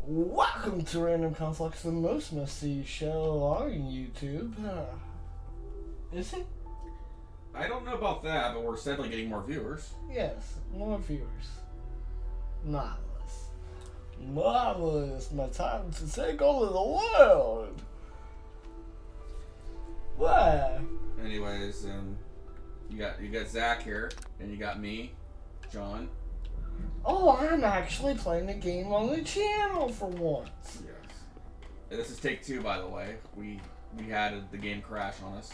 Welcome to Random Conflux, the most must-see show on YouTube. Is it? I don't know about that, but we're steadily getting more viewers. Yes, more viewers. Marvelous. Marvelous, my time to take over the world. What? Anyways, you got Zach here, and you got me, John. Oh, I'm actually playing a game on the channel for once. Yes. And this is take 2, by the way. We had the game crash on us.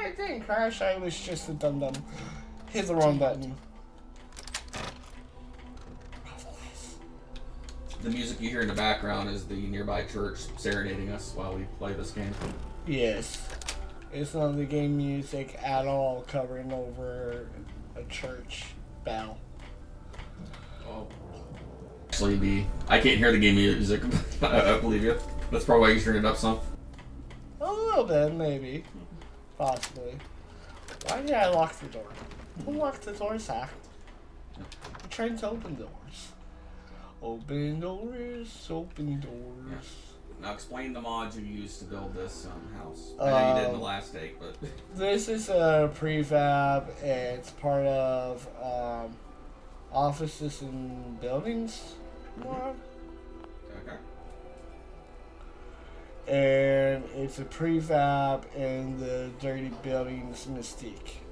It didn't crash. I was just a dum-dum. Hit the wrong button. The music you hear in the background is the nearby church serenading us while we play this game. Yes. It's not the game music at all covering over a church bell. Oh. Actually, I can't hear the game music. I believe you. That's probably why you turned it up some. A little bit, maybe. Possibly. Why did I lock the door? Who locked the door, Zach? I'm trying to open doors. Open doors, open doors. Yeah. Now explain the mods you used to build this house. I know you did in the last take, but... This is a prefab. It's part of offices and buildings mod. Okay. And it's a prefab in the Dirty Buildings Mystique.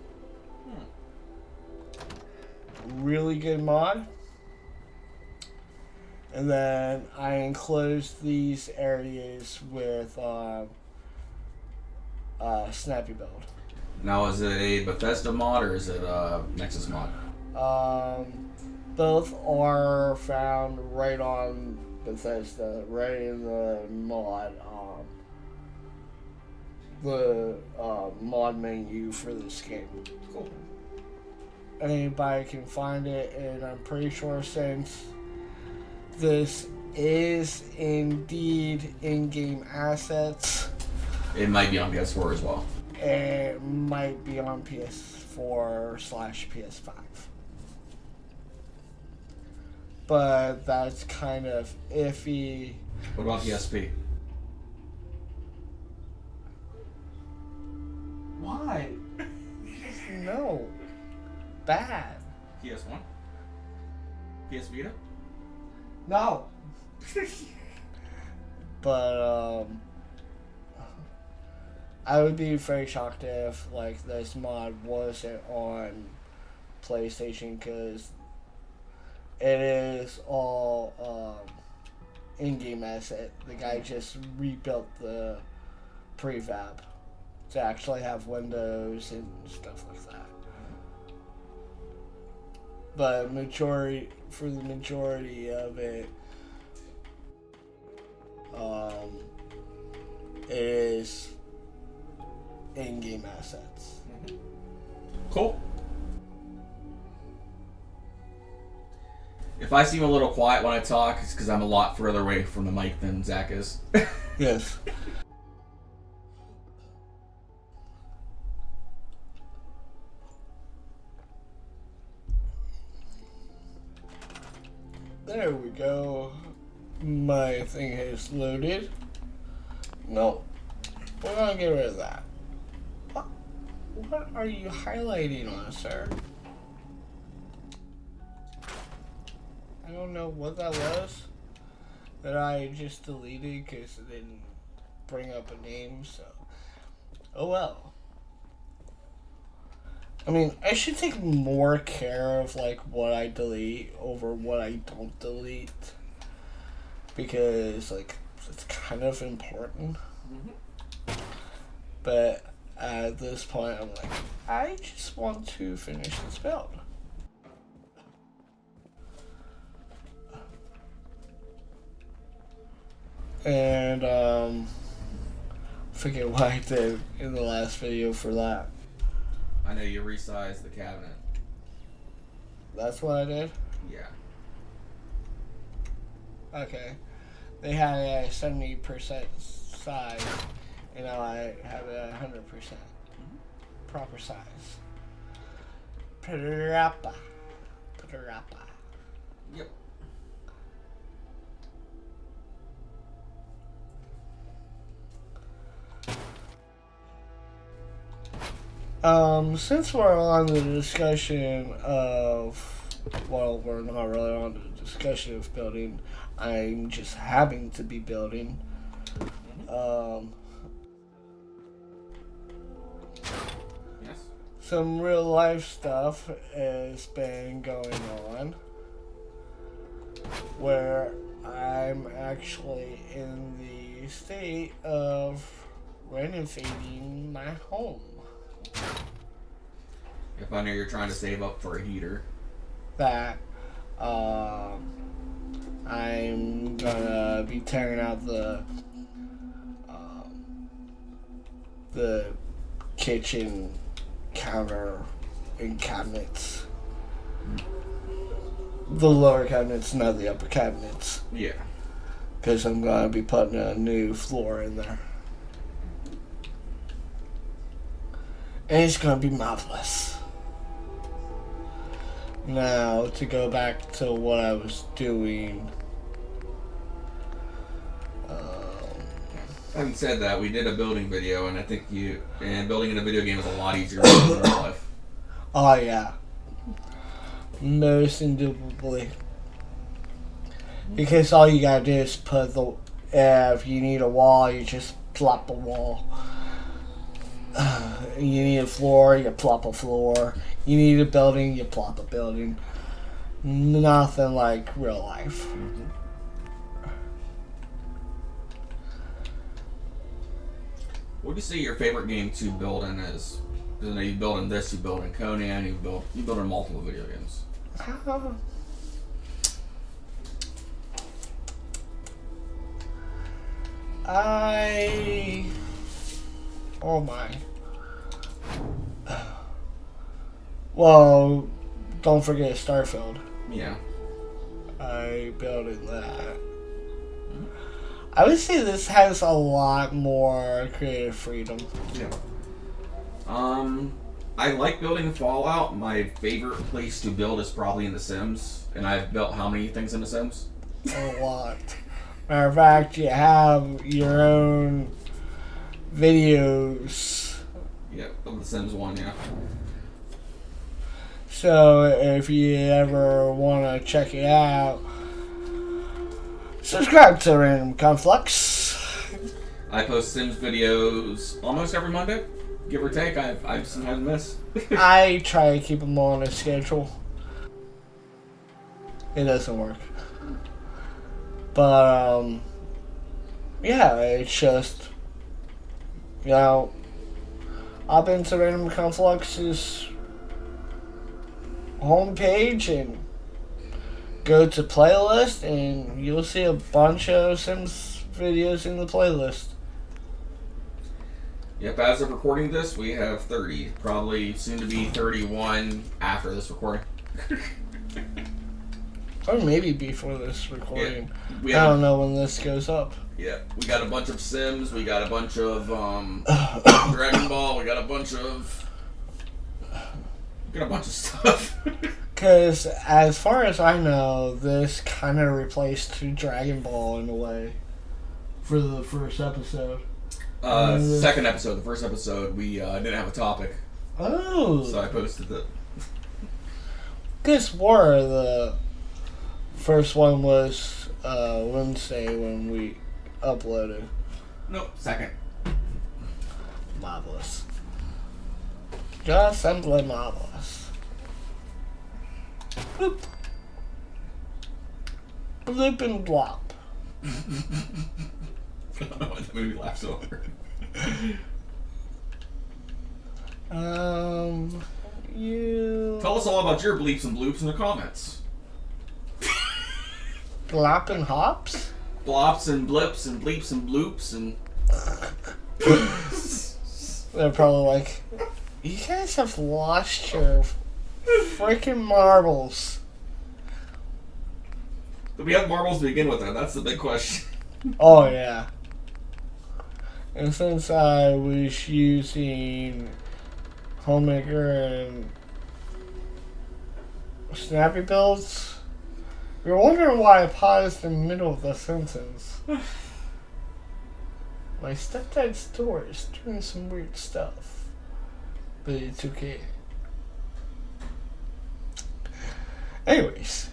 Really good mod. And then I enclosed these areas with Snappy Build. Now, is it a Bethesda mod or is it a Nexus mod? Both are found right on Bethesda, right in the mod. Mod menu for this game. Cool. Anybody can find it, and I'm pretty sure since this is indeed in-game assets, It might be on PS4 as well. it might be on PS4/PS5. But that's kind of iffy. What about PSP? Why? No. Bad. PS1? PS Vita? No. But I would be very shocked if like this mod wasn't on PlayStation, because it is all in-game asset. The guy just rebuilt the prefab to actually have windows and stuff like that. But for the majority of it, it is in-game assets. Cool. If I seem a little quiet when I talk, it's because I'm a lot further away from the mic than Zach is. Yes. There we go. My thing is loaded. No, we're gonna get rid of that. What are you highlighting on, sir? I don't know what that was that I just deleted because it didn't bring up a name, so oh well. I mean, I should take more care of like what I delete over what I don't delete, because like it's kind of important. But at this point, I'm like, I just want to finish this build. And forget what I did in the last video for that. I know you resized the cabinet. That's what I did? Yeah. Okay. They had a 70% size, and now I have it at 100%. Proper size. Parappa. Yep. Since we're on the discussion of, well, we're not really on the discussion of building. I'm just having to be building. Yes. Some real life stuff has been going on where I'm actually in the state of renovating my home. If I know you're trying to save up for a heater. That I'm gonna be tearing out the kitchen counter and cabinets. The lower cabinets, not the upper cabinets. Yeah. Because I'm gonna be putting a new floor in there. And it's gonna be marvelous. Now, to go back to what I was doing. Having said that, we did a building video, and I think building in a video game is a lot easier than in real life. Oh, yeah. Most indubitably. Because all you gotta do is put if you need a wall, you just plop a wall. You need a floor, you plop a floor. You need a building, you plop a building. Nothing like real life. Mm-hmm. What would you say your favorite game to build in is? Because I know you build in this, you build in Conan, you build in multiple video games. Oh my. Well, don't forget Starfield. Yeah. I built in that. I would say this has a lot more creative freedom. Yeah. I like building Fallout. My favorite place to build is probably in The Sims. And I've built how many things in The Sims? A lot. Matter of fact, you have your own videos. Yeah, of The Sims 1, yeah. So if you ever want to check it out, subscribe to Random Conflux. I post Sims videos almost every Monday, give or take. I've sometimes missed. I try to keep them on a schedule. It doesn't work. But, yeah, it's just, I've been to Random Conflux's homepage and go to playlist, and you'll see a bunch of Sims videos in the playlist. Yep, as of recording this, we have 30. Probably soon to be 31 after this recording. Or maybe before this recording. Yeah, I don't know when this goes up. Yeah, we got a bunch of Sims, we got a bunch of Dragon Ball, we got a bunch of stuff. Because as far as I know, this kind of replaced Dragon Ball in a way for the first episode. Second episode. The first episode, we didn't have a topic. Oh. So I posted it. Guess where the first one was Wednesday when we uploaded. Nope, second. Marvelous. Just simply marvelous. Bloop. Bloop and blop. I don't know why that movie laughs so hard. You... Tell us all about your bleeps and bloops in the comments. Blop and hops? Blops and blips and bleeps and bloops and... They're probably like, you guys have lost your freaking marbles. Do we have marbles to begin with, then? That's the big question. Oh, yeah. And since I was using Homemaker and Snappy Builds, you're wondering why I paused in the middle of the sentence. My stepdad's store is doing some weird stuff. but it's okay. Anyways,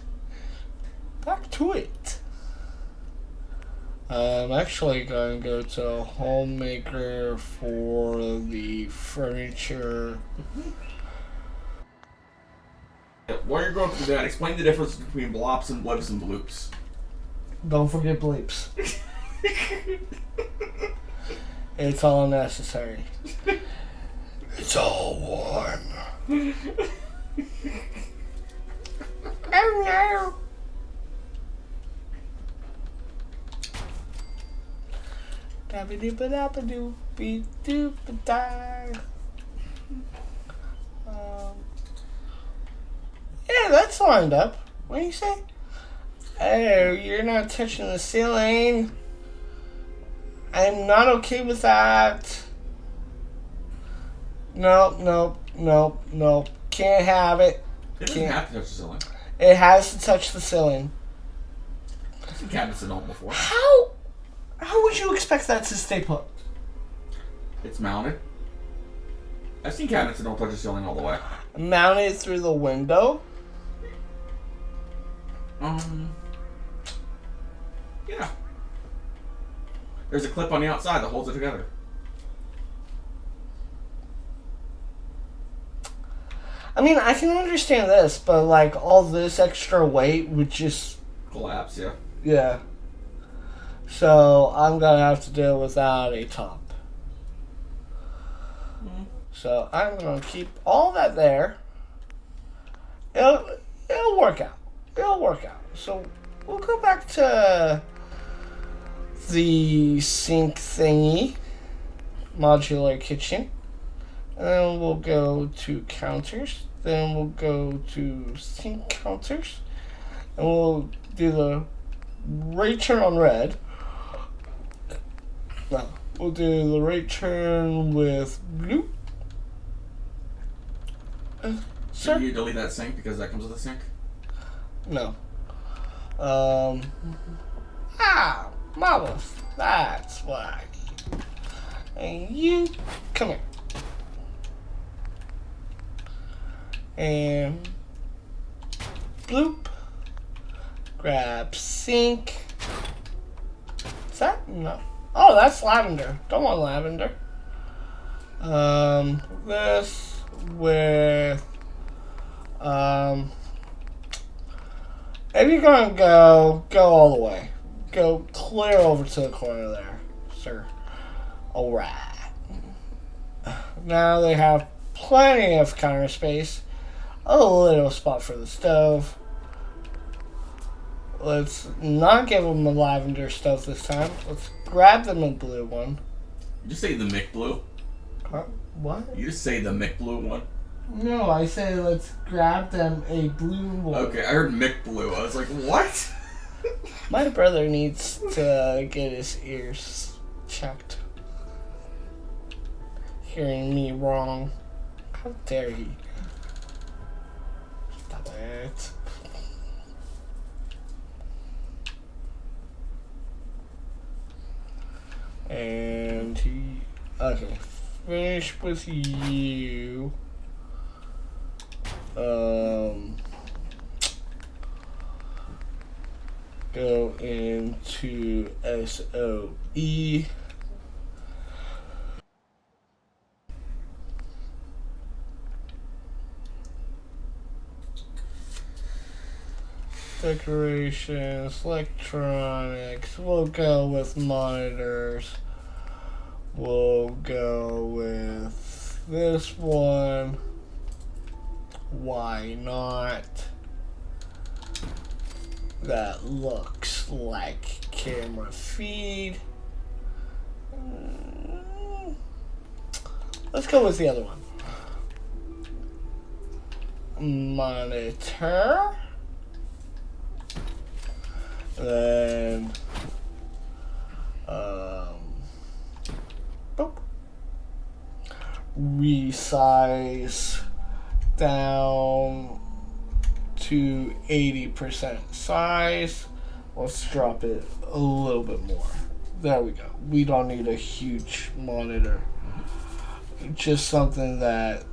back to it. I'm actually going to go to a homemaker for the furniture. While you're going through that, explain the difference between blops and blips and bloops. Don't forget bleeps. It's all necessary. It's all warm. Oh no! Yeah, that's lined up. What do you say? Oh, you're not touching the ceiling. I'm not okay with that. Nope. Can't have it. It doesn't have to touch the ceiling. It has to touch the ceiling. I've seen cabinets that don't before. How would you expect that to stay put? It's mounted. I've seen cabinets that don't touch the ceiling all the way. Mounted through the window? Yeah. There's a clip on the outside that holds it together. I mean, I can understand this, but like all this extra weight would just collapse, yeah. Yeah. So I'm gonna have to do it without a top. So I'm gonna keep all that there. It'll work out. It'll work out. So we'll go back to the sink thingy, modular kitchen, and then we'll go to counters. Then we'll go to sink counters, and we'll do the right turn on red. No, we'll do the right turn with blue. Sir? Did you delete that sink because that comes with a sink? No. Marvelous. That's what I need. And you, come here. And bloop. Grab sink. Is that? No. Oh, that's lavender. Don't want lavender. This with, if you're gonna go all the way. Go clear over to the corner there, sir. Alright. Now they have plenty of counter space. A little spot for the stove. Let's not give them the lavender stove this time. Let's grab them a blue one. You just say the Mick Blue? Huh? What? You just say the Mick Blue one? No, I say let's grab them a blue one. Okay, I heard Mick Blue. I was like, what? My brother needs to get his ears checked. Hearing me wrong. How dare he? Stop it. And he... Okay. Finish with you. Go into SOE. Decorations, electronics. We'll go with monitors. We'll go with this one. Why not? That looks like camera feed. Let's go with the other one. Monitor. Then boop. Resize down to 80% size. Let's drop it a little bit more. There we go. We don't need a huge monitor. Just something that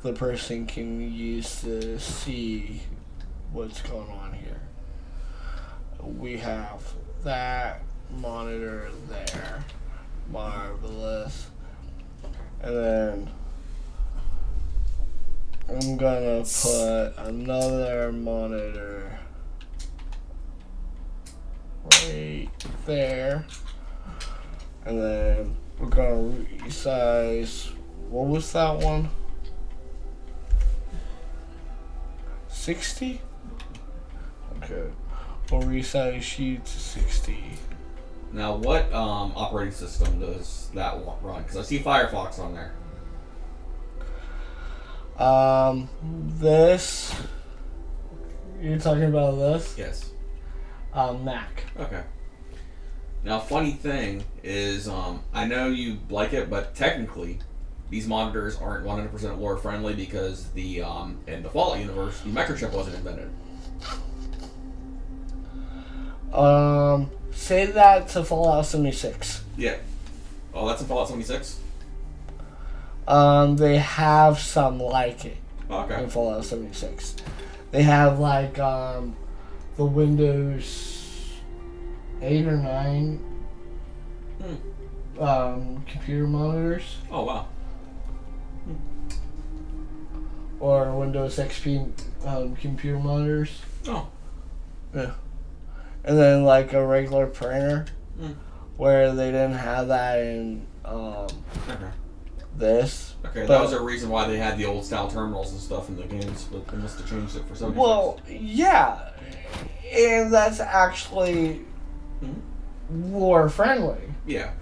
the person can use to see what's going on here. We have that monitor there. Marvelous. And then I'm gonna put another monitor right there. And then we're gonna resize. What was that one? 60? Okay. We'll resize you to 60. Now, what operating system does that run? Because I see Firefox on there. This. You're talking about this? Yes. Mac. Okay. Now, funny thing is, I know you like it, but technically, these monitors aren't 100% lore friendly because in the Fallout universe, the microchip wasn't invented. Say that to Fallout 76. Yeah. Oh, that's in Fallout 76? They have some like it Okay. in Fallout 76. They have like the Windows 8 or 9 computer monitors. Oh, wow. Or Windows XP computer monitors. Oh. Yeah. And then like a regular printer, where they didn't have that in this. Okay, that was a reason why they had the old style terminals and stuff in the games, but they must have changed it for some reason. Well, yeah, and that's actually lore friendly. Yeah.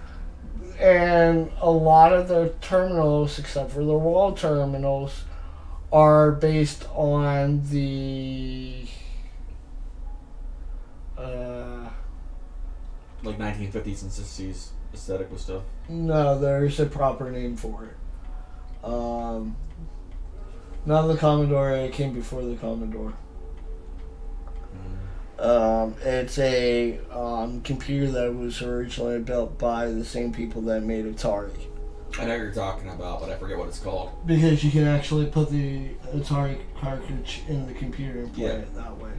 And a lot of the terminals, except for the wall terminals, are based on the like 1950s and 60s aesthetic with stuff. No, there's a proper name for it. Not the Commodore, it came before the Commodore. It's a computer that was originally built by the same people that made Atari. I know what you're talking about, but I forget what it's called. Because you can actually put the Atari cartridge in the computer and play it that way.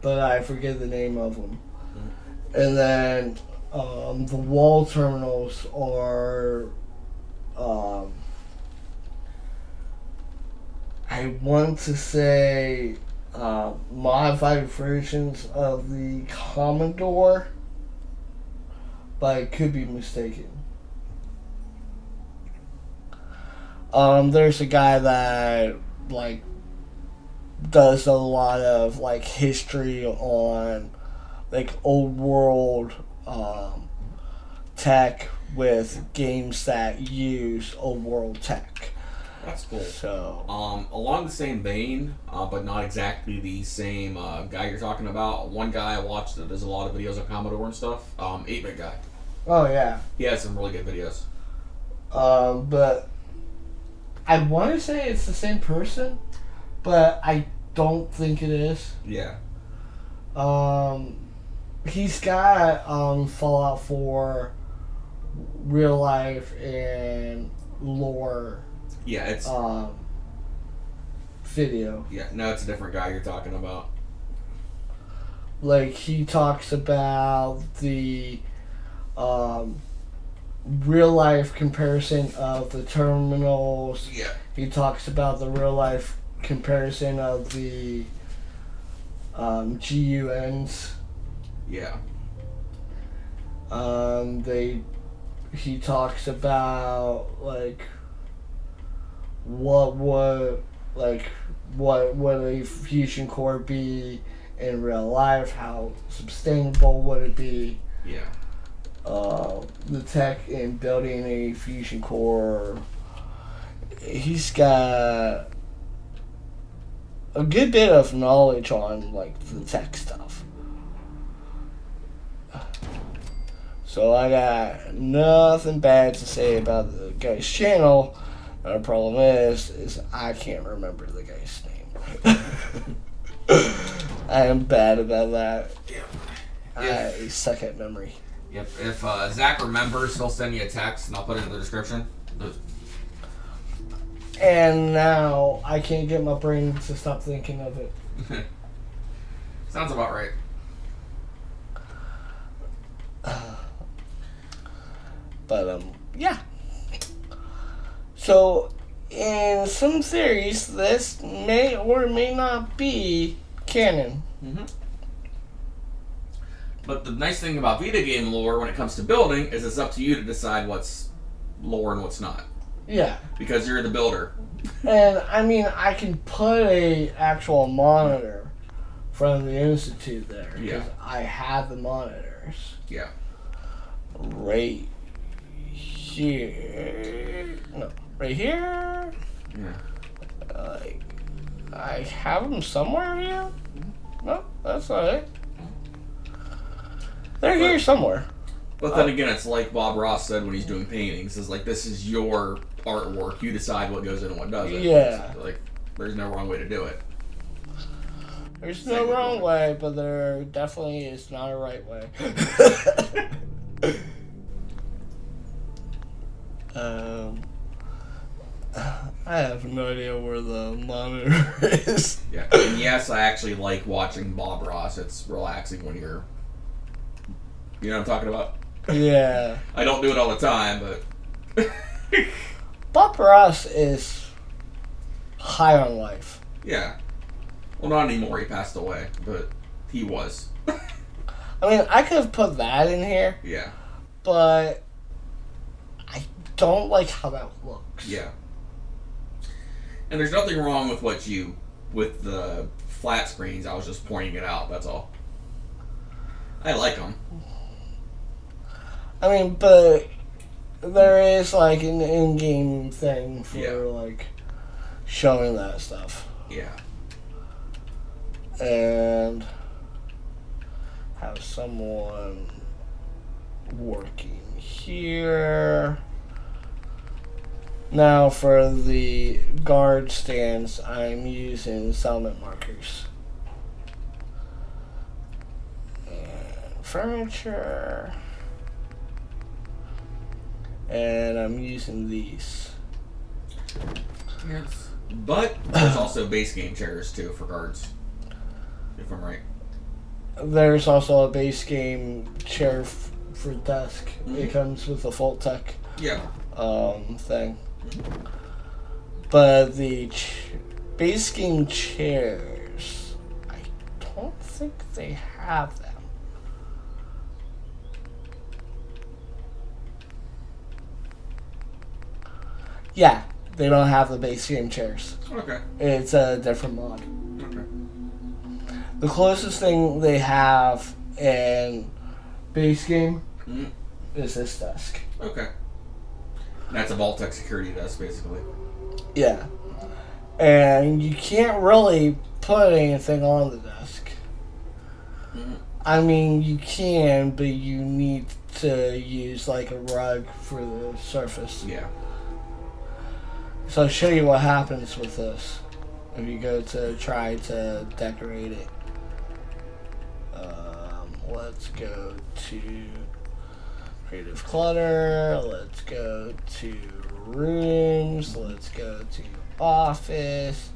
But I forget the name of them. And then the wall terminals are, I want to say, modified versions of the Commodore, but I could be mistaken. There's a guy that like does a lot of like history on like old world tech with games that use old world tech. That's cool. So along the same vein, but not exactly the same guy you're talking about. One guy I watched that does a lot of videos on Commodore and stuff. 8-Bit Guy. Oh yeah. He has some really good videos. But I want to say it's the same person, but I don't think it is. Yeah. He's got Fallout 4 real life and lore. Yeah, it's video. Yeah, no, it's a different guy you're talking about. Like he talks about the real life comparison of the terminals. Yeah. He talks about the real life comparison of the GUNs. Yeah. He talks about like what would a fusion core be in real life? How sustainable would it be? Yeah. The tech in building a fusion core. He's got a good bit of knowledge on like the tech stuff. So I got nothing bad to say about the guy's channel. The problem is I can't remember the guy's name. I am bad about that. I suck at memory. Yep. If Zach remembers, he'll send you a text, and I'll put it in the description. And now I can't get my brain to stop thinking of it. Sounds about right. But, yeah. So, in some theories, this may or may not be canon. Mm-hmm. But the nice thing about video game lore when it comes to building is it's up to you to decide what's lore and what's not. Yeah. Because you're the builder. And, I mean, I can put a actual monitor from the Institute there. Because I have the monitors. Yeah. Right here. No. Right here. Yeah. I have them somewhere here. No, that's not it. They're here somewhere. But then again, it's like Bob Ross said when he's doing paintings. It's like, this is your artwork. You decide what goes in and what doesn't. Yeah. It's like, there's no wrong way to do it. There's no wrong way, but there definitely is not a right way. I have no idea where the monitor is. Yeah, and yes, I actually like watching Bob Ross. It's relaxing when you're... You know what I'm talking about? Yeah. I don't do it all the time, but... Bob Ross is high on life. Yeah. Well, not anymore. He passed away, but he was. I mean, I could have put that in here. Yeah. But I don't like how that looks. Yeah. And there's nothing wrong with the flat screens. I was just pointing it out. That's all. I like them. I mean, but there is like an in-game thing for like showing that stuff. Yeah. And have someone working here. Now for the guard stands, I'm using settlement markers. And furniture. And I'm using these. Yes. But there's also base game chairs too for guards. If I'm right. There's also a base game chair for desk. Mm-hmm. It comes with a full tech Yeah. thing. But the base game chairs, I don't think they have them. Yeah, they don't have the base game chairs. Okay. It's a different mod. Okay. The closest thing they have in base game is this desk. Okay. That's a Vault-Tec security desk, basically. Yeah. And you can't really put anything on the desk. I mean, you can, but you need to use like a rug for the surface. Yeah. So I'll show you what happens with this if you go to try to decorate it. Let's go to creative clutter. Let's go to rooms. Let's go to office.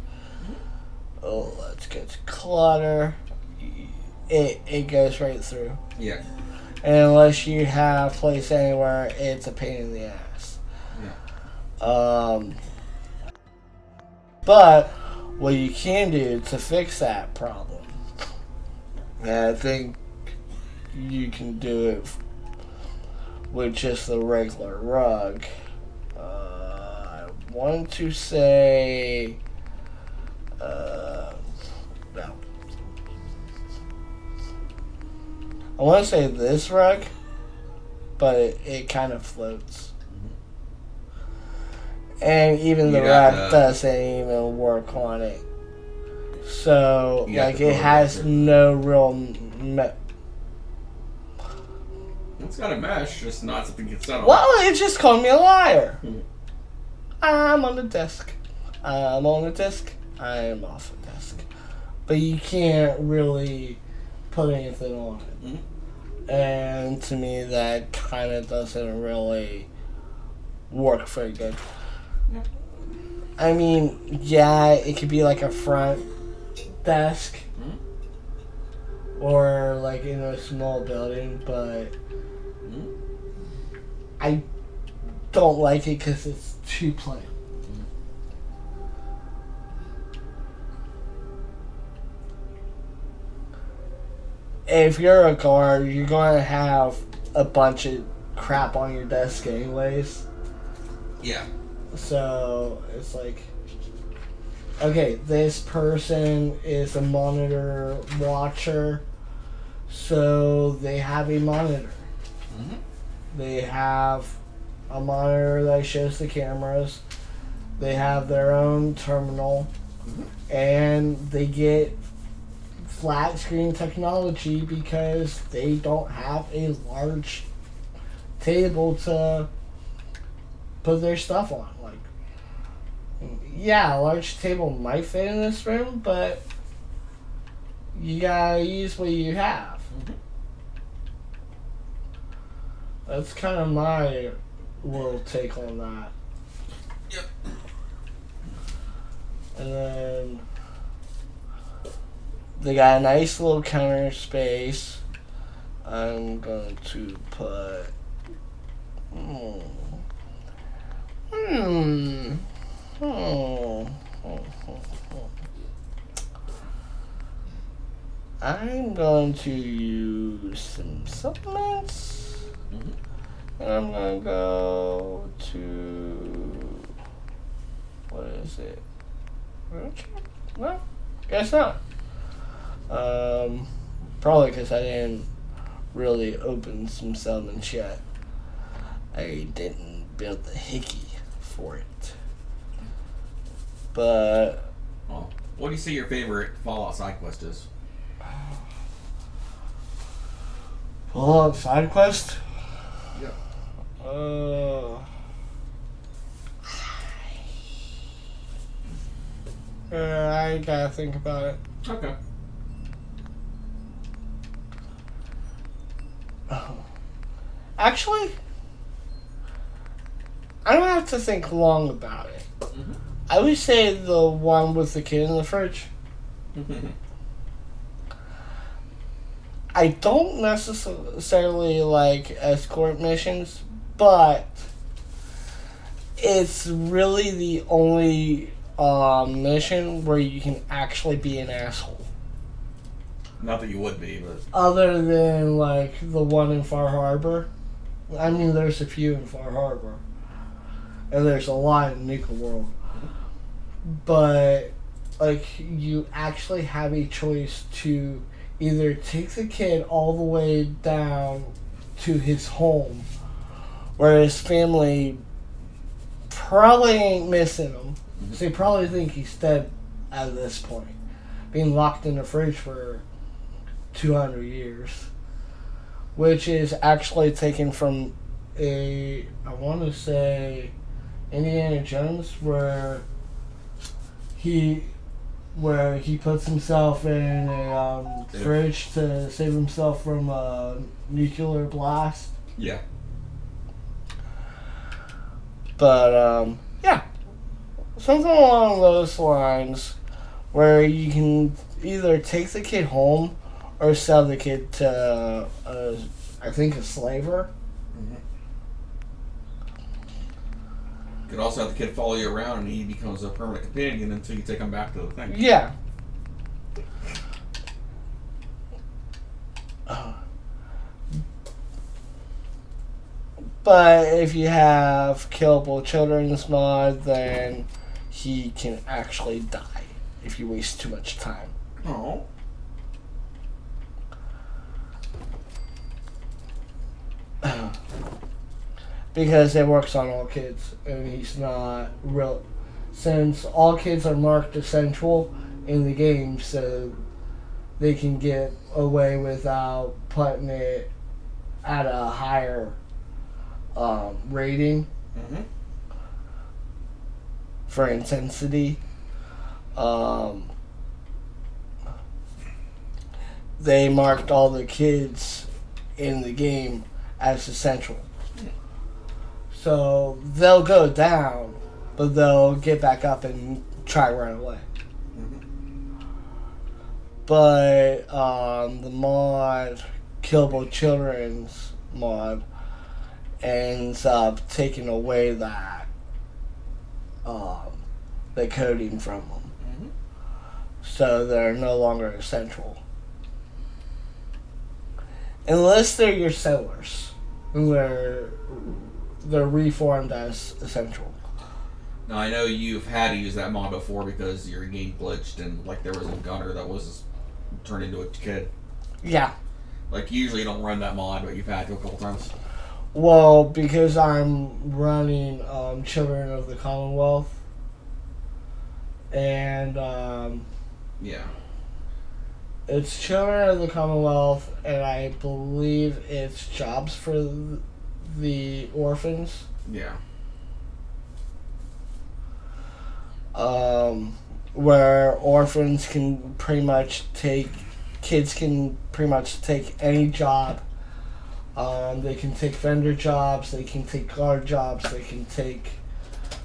Oh, let's go to clutter. It goes right through. Yeah. And unless you have place anywhere, it's a pain in the ass. Yeah. But what you can do to fix that problem, and I think you can do it with just the regular rug. I want to say, no. I want to say this rug, but it kind of floats. And even the rug doesn't even work on it. So, like, it has no real... It's got a mesh, just not something you can set on. Well, it just called me a liar. I'm on the desk. I'm on the desk. I'm off the desk. But you can't really put anything on it. And to me, that kind of doesn't really work very good. I mean, yeah, it could be like a front desk. Or like in a small building, but I don't like it because it's too plain. If you're a guard, you're going to have a bunch of crap on your desk anyways. Yeah. So it's like, okay, this person is a monitor watcher, so they have a monitor. They have a monitor that shows the cameras. They have their own terminal, and they get flat screen technology because they don't have a large table to put their stuff on. Like, yeah, a large table might fit in this room, but you gotta use what you have. That's kind of my little take on that. Yep. And then they got a nice little counter space. I'm going to put. I'm going to use some supplements. And I'm going to go to. What is it? No, guess not. Probably because I didn't really open some supplements yet. I didn't build the hickey for it. But. Well, what do you say your favorite Fallout side quest is? Fallout side quest? Yeah. I gotta think about it. Okay. Actually, I don't have to think long about it. I would say the one with the kid in the fridge. I don't necessarily like escort missions, but it's really the only mission where you can actually be an asshole. Not that you would be, but... Other than, like, the one in Far Harbor. I mean, there's a few in Far Harbor. And there's a lot in Nuka World. But, like, you actually have a choice to either take the kid all the way down to his home, where his family probably ain't missing him. So they probably think he's dead at this point. Being locked in the fridge for 200 years. Which is actually taken from I want to say, Indiana Jones, where he puts himself in a fridge to save himself from a nuclear blast. Yeah. But, yeah. Something along those lines where you can either take the kid home or sell the kid to, I think, a slaver. You could also have the kid follow you around and he becomes a permanent companion until you take him back to the thing. Yeah. But if you have killable children in this mod, then he can actually die if you waste too much time. Oh. Because it works on all kids, and he's not real. Since all kids are marked essential in the game, so they can get away without putting it at a higher rating for intensity. They marked all the kids in the game as essential. So they'll go down, but they'll get back up and try to run away. But the mod, Killable Children's mod, ends up taking away that the coding from them. So they're no longer essential. Unless they're your settlers, where they're reformed as essential. Now I know you've had to use that mod before because your game glitched and like there was a gunner that was turned into a kid. Yeah. Like usually you don't run that mod, but you've had to a couple times. Well, because I'm running Children of the Commonwealth, and yeah, it's Children of the Commonwealth, and I believe it's Jobs for the Orphans. Yeah. Where orphans can pretty much kids can pretty much take any job. They can take vendor jobs, they can take guard jobs, they can take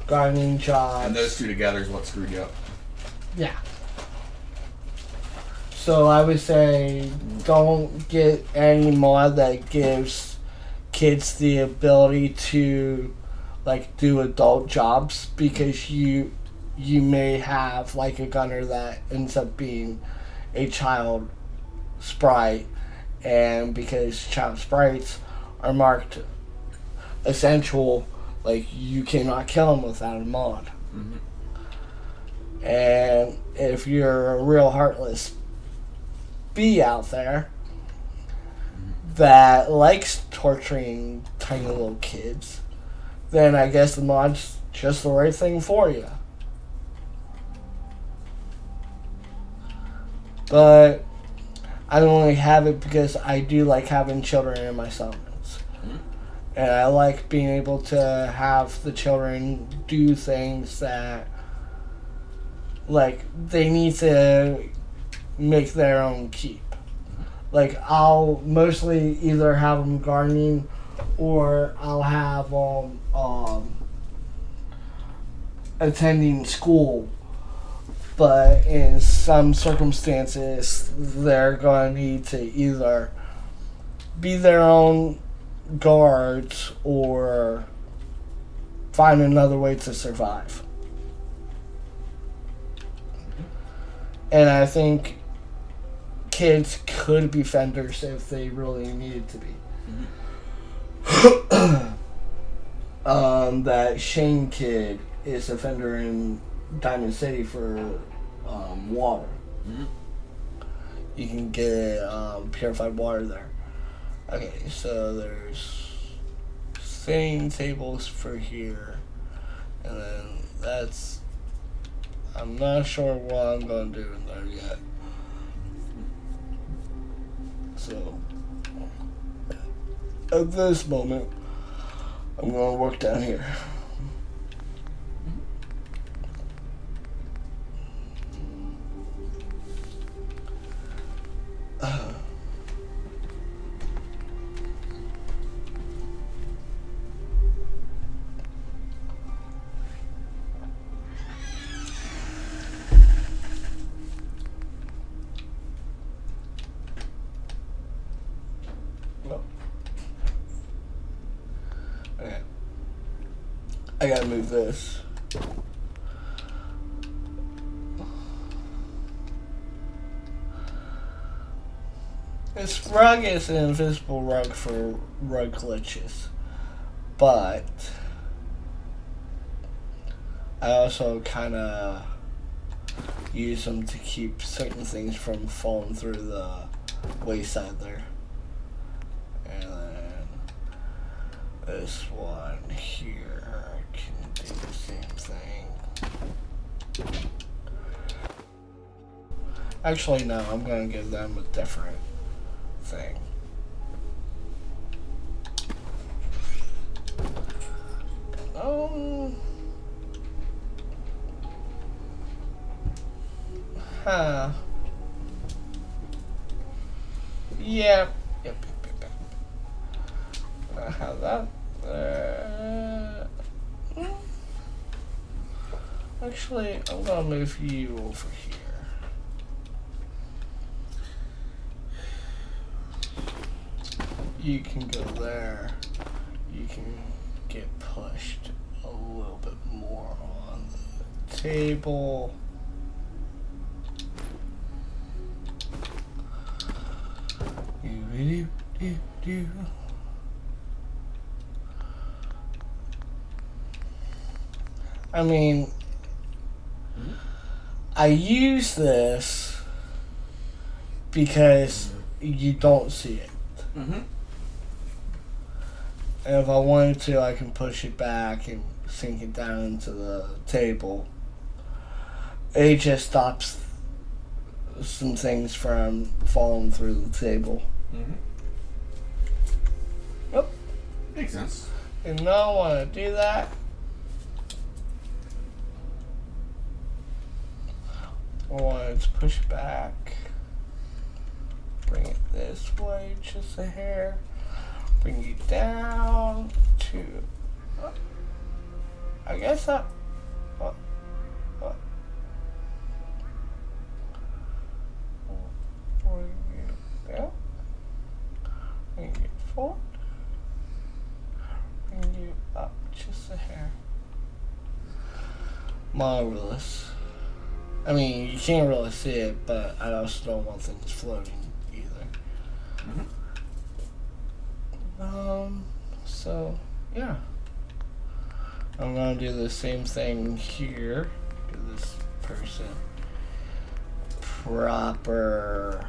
gardening jobs. And those two together is what screwed you up. Yeah. So I would say don't get any mod that gives kids the ability to like do adult jobs, because you may have like a gunner that ends up being a child sprite, and because child sprites are marked essential, like you cannot kill them without a mod. And if you're a real heartless bee out there that likes torturing tiny little kids, then I guess the mod's just the right thing for you. But I only have it because I do like having children in my summons. And I like being able to have the children do things that, like, they need to make their own keep. Like, I'll mostly either have them gardening, or I'll have them attending school. But in some circumstances, they're going to need to either be their own guards or find another way to survive. And I think kids could be fenders if they really needed to be. That Shane kid is a fender in Diamond City for water. You can get purified water there. Okay, so there's sitting tables for here, and then that's, I'm not sure what I'm going to do in there yet. So at this moment, I'm going to work down here. Okay. I gotta move this. This rug is an invisible rug for rug glitches, but I also kind of use them to keep certain things from falling through the wayside there. And then this one here can do the same thing. Actually, no, I'm going to give them a different thing. Huh. Yep. I have that there. Actually, I'm gonna move you over here. You can go there. You can get pushed a little bit more on the table. I mean, I use this because you don't see it. Mm-hmm. And if I wanted to, I can push it back and sink it down into the table. It just stops some things from falling through the table. Mm-hmm. Yep. Makes sense. And now I want to do that. I want to push it back. Bring it this way just a hair. Bring you down to... I guess that... Bring you down. Bring you forward. Bring you up just a hair. Marvelous. I mean, you can't really see it, but I also don't want things floating either. Mm-hmm. So, yeah. I'm gonna do the same thing here. Do this person. Proper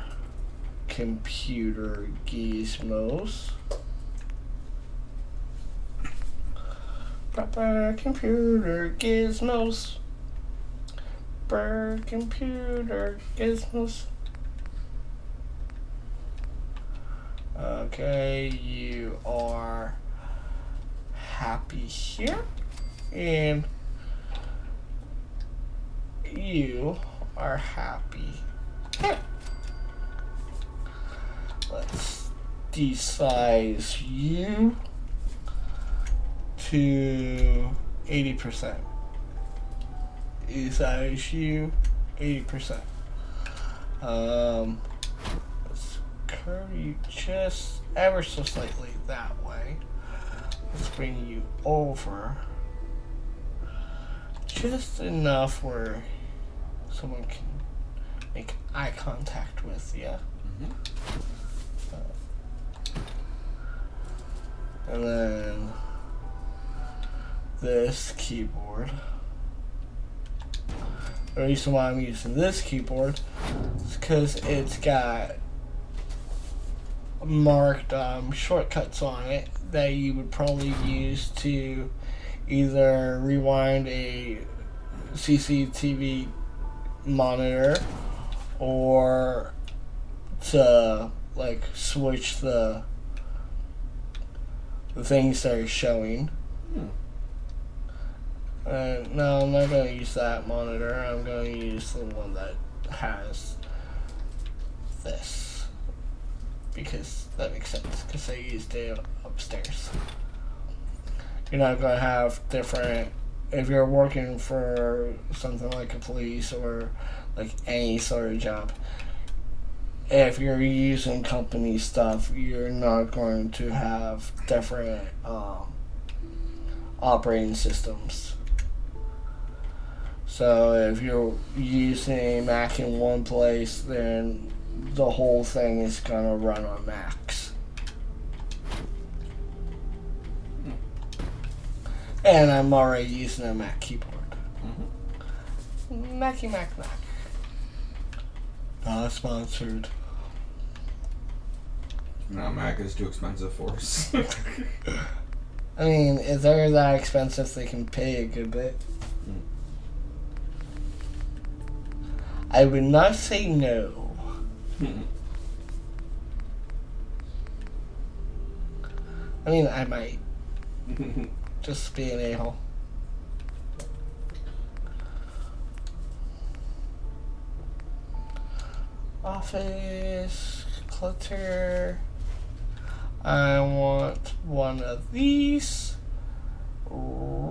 computer gizmos. Proper computer gizmos. Proper computer gizmos. Okay, you are happy here, and you are happy here. Let's desize you to 80%. Desize you 80%. Let's curve you just ever so slightly that way. Let's bring you over just enough where someone can make eye contact with you. Mm-hmm. And then this keyboard. The reason why I'm using this keyboard is because it's got marked shortcuts on it that you would probably use to either rewind a CCTV monitor or to like switch the things that are showing. No, I'm not going to use that monitor. I'm going to use the one that has this. Because that makes sense. Because I used it upstairs. You're not going to have different... If you're working for something like a police or like any sort of job, if you're using company stuff, you're not going to have different operating systems. So if you're using a Mac in one place, then the whole thing is going to run on Macs. And I'm already using a Mac keyboard. Mm-hmm. Mac. Not sponsored. No, Mac is too expensive for us. I mean, if they're that expensive, they can pay a good bit. I would not say no. I mean, I might. Just be an a-hole. Office, clutter. I want one of these.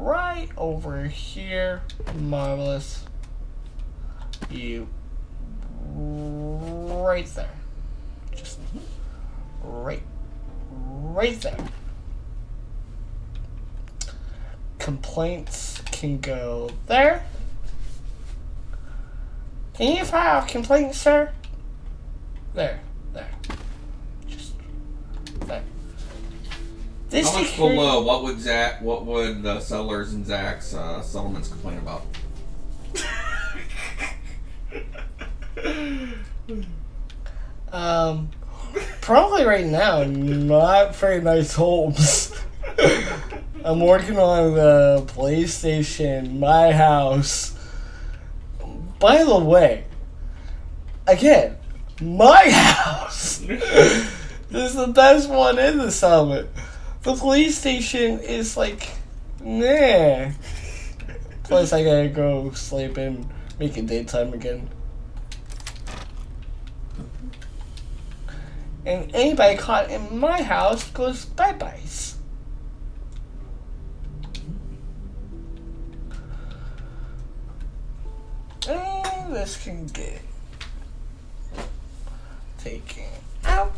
right over here. Marvelous. You right there. Just right there. Complaints can go there. Can you file a complaint, sir? There. Just there. This How much below? What would the settlers and Zac's settlements complain about? Probably right now, not very nice homes. I'm working on the PlayStation, my house. By the way, again, my house is the best one in the summit. The PlayStation is like, nah. Plus, I gotta go sleep and make it daytime again. And anybody caught in my house goes bye-byes. And this can get taken out.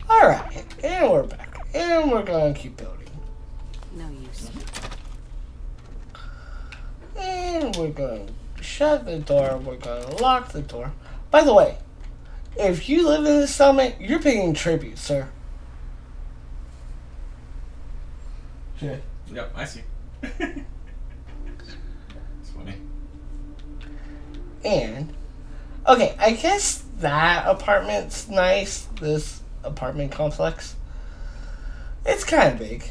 Alright, and we're back. And we're gonna keep building. No use. And we're gonna shut the door. We're gonna lock the door. By the way, if you live in the summit, you're paying tribute, sir. Yeah. Yep, I see. It's funny. And, okay, I guess that apartment's nice. This apartment complex. It's kind of big.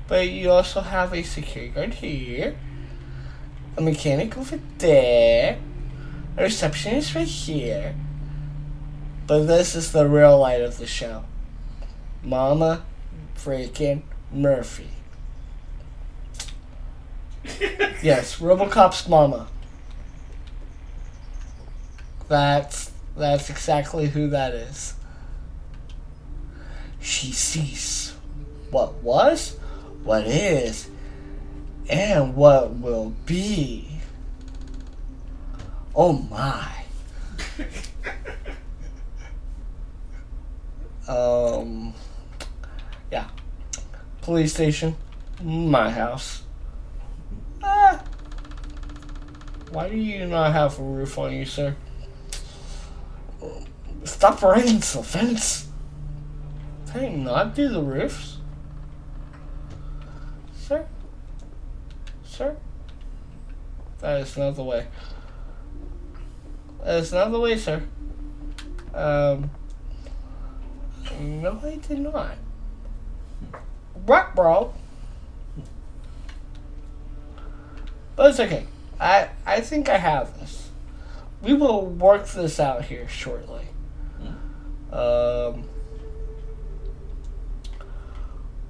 But you also have a security guard here. A mechanic over there. A receptionist right here. But this is the real light of the show. Mama freaking Murphy. Yes, RoboCop's mama. That's exactly who that is. She sees what was, what is, and what will be. Oh my. Yeah. Police station. My house. Why do you not have a roof on you, sir? Stop running the fence. Can I not do the roofs? Sir? Sir? That is not the way. That is not the way, sir. No, I did not. Rock, bro. But it's okay. I think I have this. We will work this out here shortly.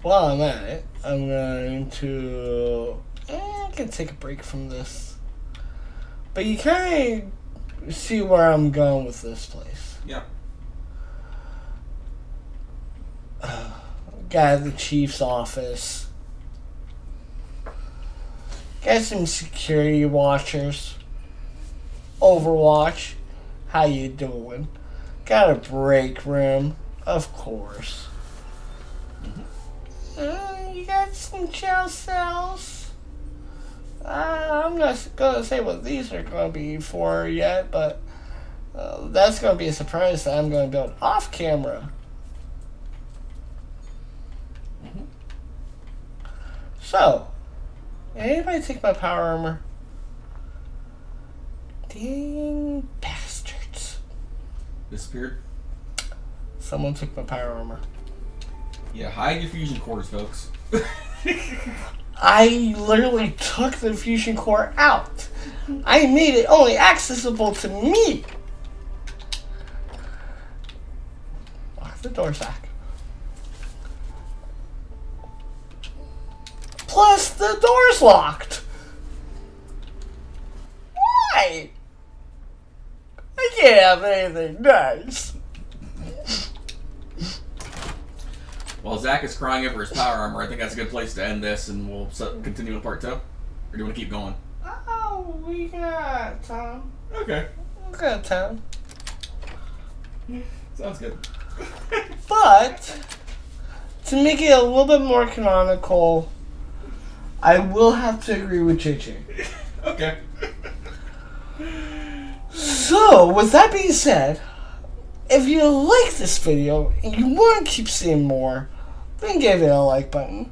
While I'm at it, I'm going to... I can take a break from this. But you kind of see where I'm going with this place. Yeah. Got the chief's office. Got some security watchers. Overwatch. How you doing? Got a break room. Of course. You got some jail cells. I'm not gonna say what these are gonna be for yet, but that's gonna be a surprise that I'm gonna build off camera. So, anybody take my power armor? Dang bastards. Disappeared? Someone took my power armor. Yeah, hide your fusion cores, folks. I literally took the fusion core out. I made it only accessible to me. Lock the door, Zac. Plus, the door's locked. Why? I can't have anything nice. While Zac is crying over his power armor, I think that's a good place to end this, and we'll continue in part 2. Or do you want to keep going? Oh, we got time. Okay. We got time. Sounds good. But, to make it a little bit more canonical, I will have to agree with JJ. Okay. So, with that being said, if you like this video and you want to keep seeing more, then give it a like button.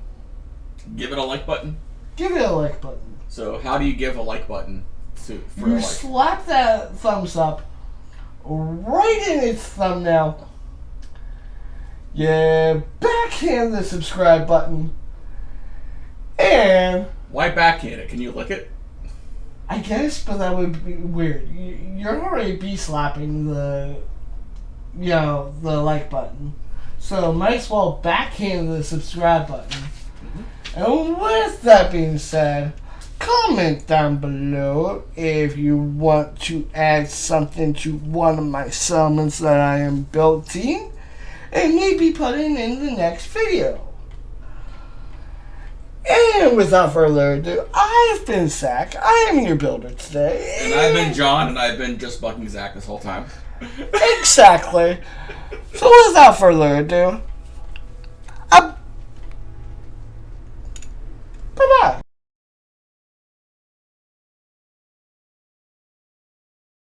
Give it a like button? Give it a like button. So, how do you give a like button for a You like? slap that thumbs up right in its thumbnail. You backhand the subscribe button. And Why backhand it? Can you lick it? I guess, but that would be weird. You're already slapping the like button. So might as well backhand the subscribe button. And with that being said, comment down below if you want to add something to one of my summons that I am building and maybe putting in the next video. And without further ado, I've been Zac. I am your builder today. And I've been John, and I've been just bucking Zac this whole time. Exactly. So without further ado, bye-bye.